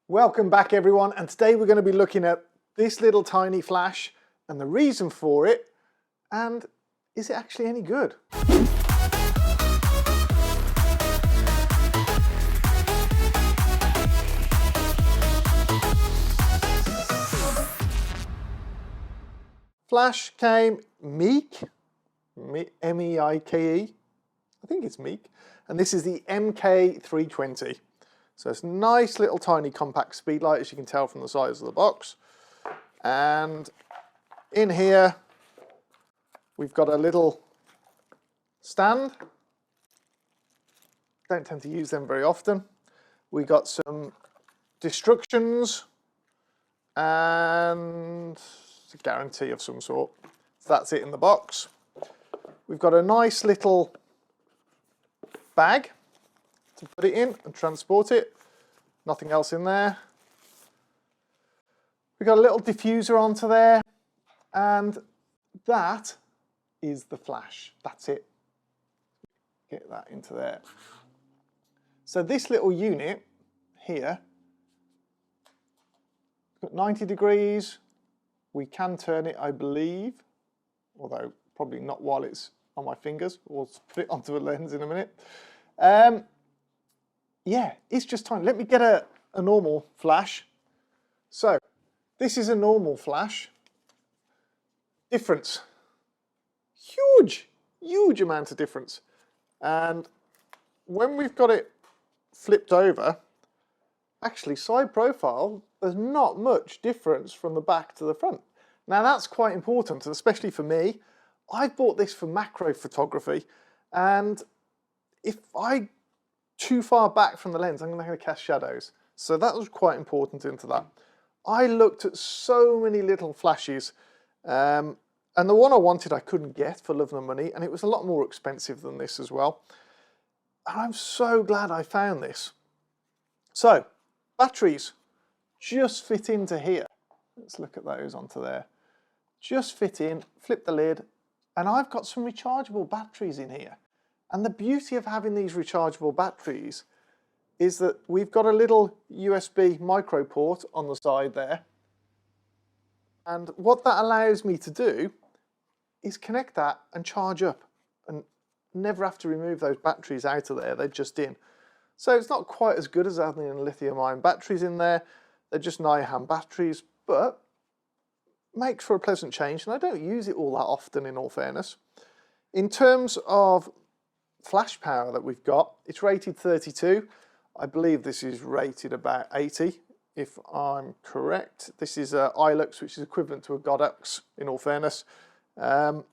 Welcome back everyone, and today we're going to be looking at this little tiny flash and the reason for it, and is it actually any good? Flash came Meike, M-E-I-K-E, I think it's Meike, and this is the MK320. So it's a nice little tiny compact speedlight, as you can tell from the size of the box. And in here, we've got a little stand. Don't tend to use them very often. We got some destructions and a guarantee of some sort. So that's it in the box. We've got a nice little bag to put it in and transport it. Nothing else in there. We've got a little diffuser onto there, and that is the flash. That's it. Get that into there. So this little unit here, got 90 degrees. We can turn it, I believe, although probably not while it's on my fingers. We'll put it onto a lens in a minute. Yeah, it's just tiny. Let me get a normal flash. So, this is a normal flash. Difference. Huge amount of difference. And when we've got it flipped over, actually side profile, there's not much difference from the back to the front. Now that's quite important, especially for me. I bought this for macro photography, and if I too far back from the lens, I'm going to cast shadows. So that was quite important into that. I looked at so many little flashes, and the one I wanted I couldn't get for love nor money, and it was a lot more expensive than this as well. And I'm so glad I found this. So, batteries just fit into here. Let's look at those onto there. Just fit in, flip the lid, and I've got some rechargeable batteries in here. And the beauty of having these rechargeable batteries is that we've got a little USB micro port on the side there. And what that allows me to do is connect that and charge up and never have to remove those batteries out of there, they're just in. So it's not quite as good as having lithium-ion batteries in there, they're just NiAN batteries, but makes for a pleasant change, and I don't use it all that often in all fairness. In terms of flash power that we've got, it's rated 32. I believe this is rated about 80, if I'm correct. This is a Ilux, which is equivalent to a Godox, in all fairness. So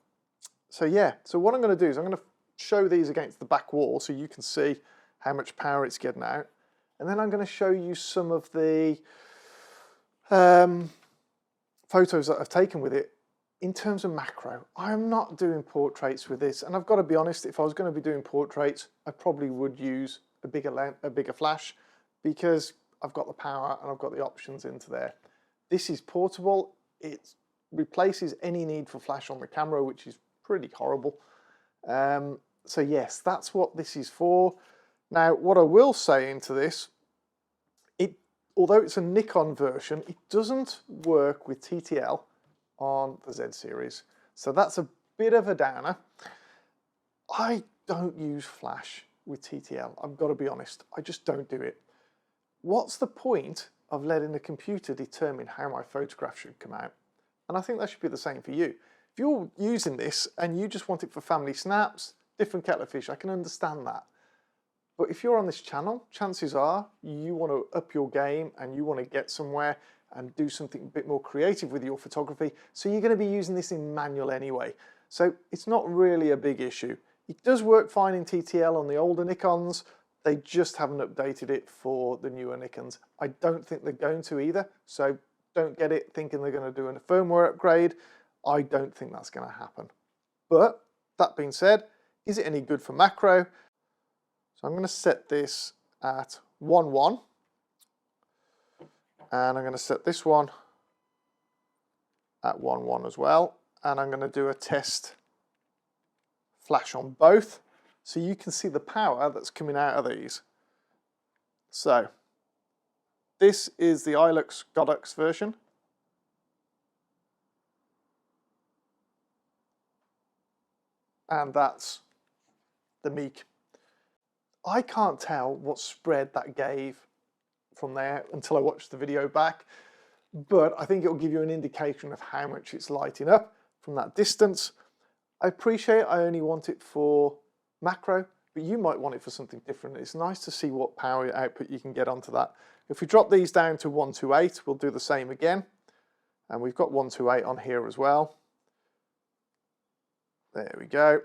yeah, so what I'm going to do is I'm going to show these against the back wall so you can see how much power it's getting out. And then I'm going to show you some of the photos that I've taken with it. In terms of macro, I'm not doing portraits with this, and I've got to be honest, if I was going to be doing portraits, I probably would use a bigger flash, because I've got the power and I've got the options into there. This is portable, it replaces any need for flash on the camera, which is pretty horrible. So yes, that's what this is for. Now, what I will say into this, although it's a Nikon version, it doesn't work with TTL on the Z series. So that's a bit of a downer. I don't use flash with TTL, I've got to be honest, I just don't do it. What's the point of letting the computer determine how my photograph should come out? And I think that should be the same for you. If you're using this and you just want it for family snaps, different kettle of fish, I can understand that. But if you're on this channel, chances are you want to up your game and you want to get somewhere and do something a bit more creative with your photography, so you're going to be using this in manual anyway. So it's not really a big issue. It does work fine in TTL on the older Nikons, they just haven't updated it for the newer Nikons. I don't think they're going to either, so don't get it thinking they're going to do a firmware upgrade. I don't think that's going to happen. But that being said, is it any good for macro? So I'm going to set this at 1.1. And I'm going to set this one at 1.1 as well. And I'm going to do a test flash on both, so you can see the power that's coming out of these. So This is the Ilux Godux version. And that's the Meike. I can't tell what spread that gave from there until I watched the video back, but I think it will give you an indication of how much it's lighting up from that distance. I appreciate I only want it for macro, but you might want it for something different. It's nice to see what power output you can get onto that. If we drop these down to 128, we'll do the same again. And we've got 128 on here as well. There we go.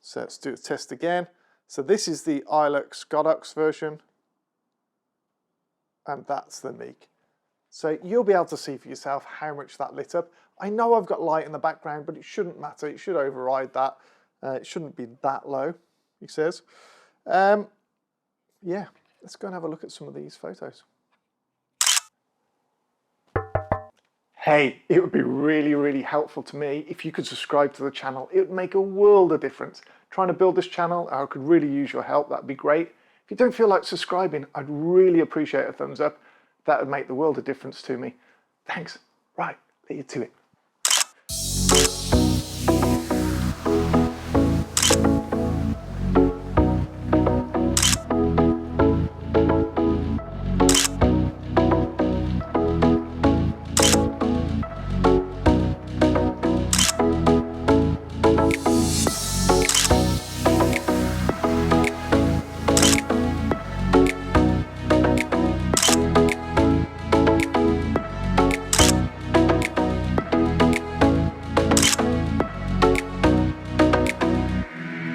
So let's do a test again. So this is the Ilux Godux version. And that's the Meike. So you'll be able to see for yourself how much that lit up. I know I've got light in the background, but it shouldn't matter. It should override that. It shouldn't be that low, he says. Yeah, let's go and have a look at some of these photos. Hey, it would be really, really helpful to me if you could subscribe to the channel. It would make a world of difference. Trying to build this channel, I could really use your help. That'd be great. If you don't feel like subscribing, I'd really appreciate a thumbs up. That would make the world of difference to me. Thanks. Right, leave you to it.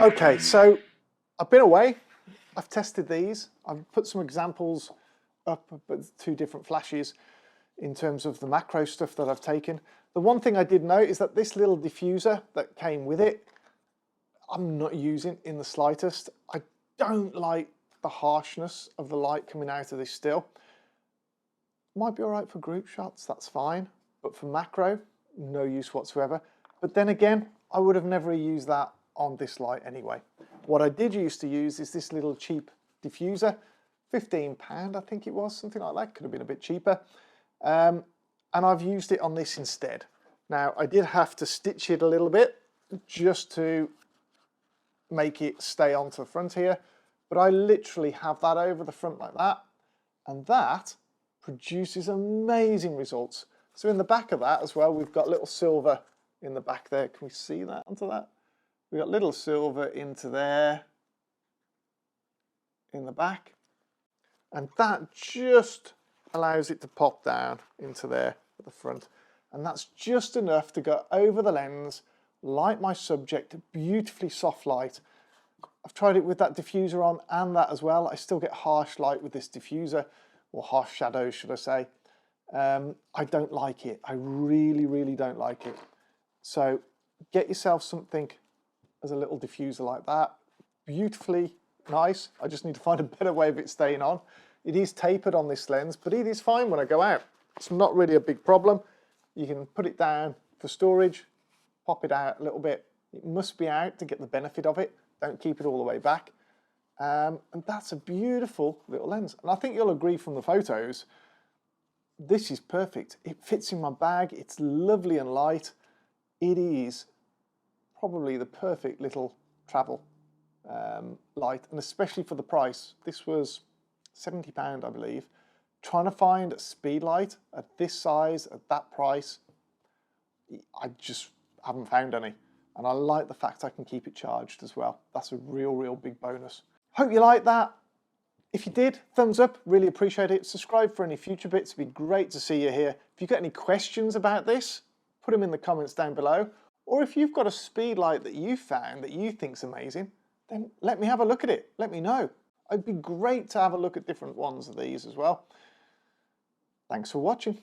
Okay, so I've been away, I've tested these, I've put some examples up with 2 different flashes in terms of the macro stuff that I've taken. The one thing I did note is that this little diffuser that came with it, I'm not using in the slightest. I don't like the harshness of the light coming out of this still. Might be all right for group shots, that's fine, but for macro, no use whatsoever. But then again, I would have never used that on this light anyway. What I did used to use is this little cheap diffuser, £15 I think it was, something like that, could have been a bit cheaper. And I've used it on this instead. Now I did have to stitch it a little bit just to make it stay onto the front here, but I literally have that over the front like that, and that produces amazing results. So in the back of that as well, we've got little silver in the back there. Can we see that onto that? We've got little silver into there in the back, and that just allows it to pop down into there at the front, and that's just enough to go over the lens, light my subject, beautifully soft light. I've tried it with that diffuser on and that as well. I still get harsh light with this diffuser, or harsh shadows should I say. I don't like it. I really, really don't like it. So get yourself something as a little diffuser like that. Beautifully nice. I just need to find a better way of it staying on. It is tapered on this lens, but it is fine when I go out. It's not really a big problem. You can put it down for storage, pop it out a little bit. It must be out to get the benefit of it. Don't keep it all the way back. And that's a beautiful little lens. And I think you'll agree from the photos, this is perfect. It fits in my bag. It's lovely and light. It is probably the perfect little travel light, and especially for the price. This was £70 I believe. Trying to find a speed light at this size, at that price, I just haven't found any. And I like the fact I can keep it charged as well. That's a real, real big bonus. Hope you like that. If you did, thumbs up, really appreciate it. Subscribe for any future bits, it'd be great to see you here. If you've got any questions about this, put them in the comments down below. Or if you've got a speed light that you found that you think's amazing, then let me have a look at it. Let me know. It'd be great to have a look at different ones of these as well. Thanks for watching.